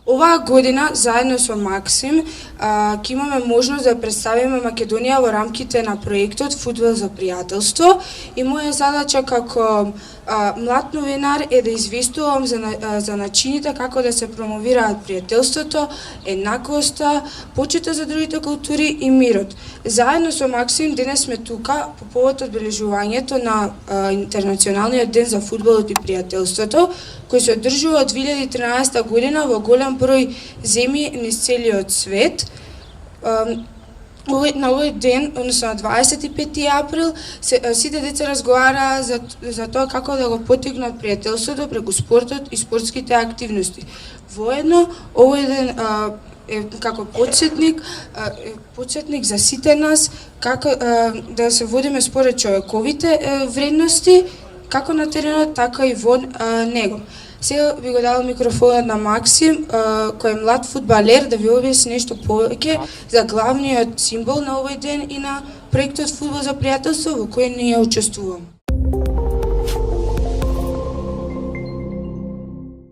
Оваа година, заедно со Максим, ќе имаме можност да представиме Македонија во рамките на проектот Фудбал за пријателство и моја задача како млад новинар е да известувам за начините како да се промовираат пријателството, еднаквоста, почита за другите култури и мирот. Заедно со Максим денес сме тука по повод одбележувањето на Интернационалниот ден за фудбалот и пријателството, кој се одржува од 2013 година во голем број земји низ целиот свет. На овој ден, односно на 25 април, сите деца разговараа за тоа како да го поттикнат пријателството преку спортот и спортските активности. Воедно, овој ден е како потсетник за сите нас како да се водиме според човековите вредности, како на теренот, така и во него. Сега би го дал микрофонот на Максим, кој е млад фудбалер, да ви објасни нешто повеќе за главниот символ на овој ден и на проектот Фудбал за пријателство во кој ние учествуваме.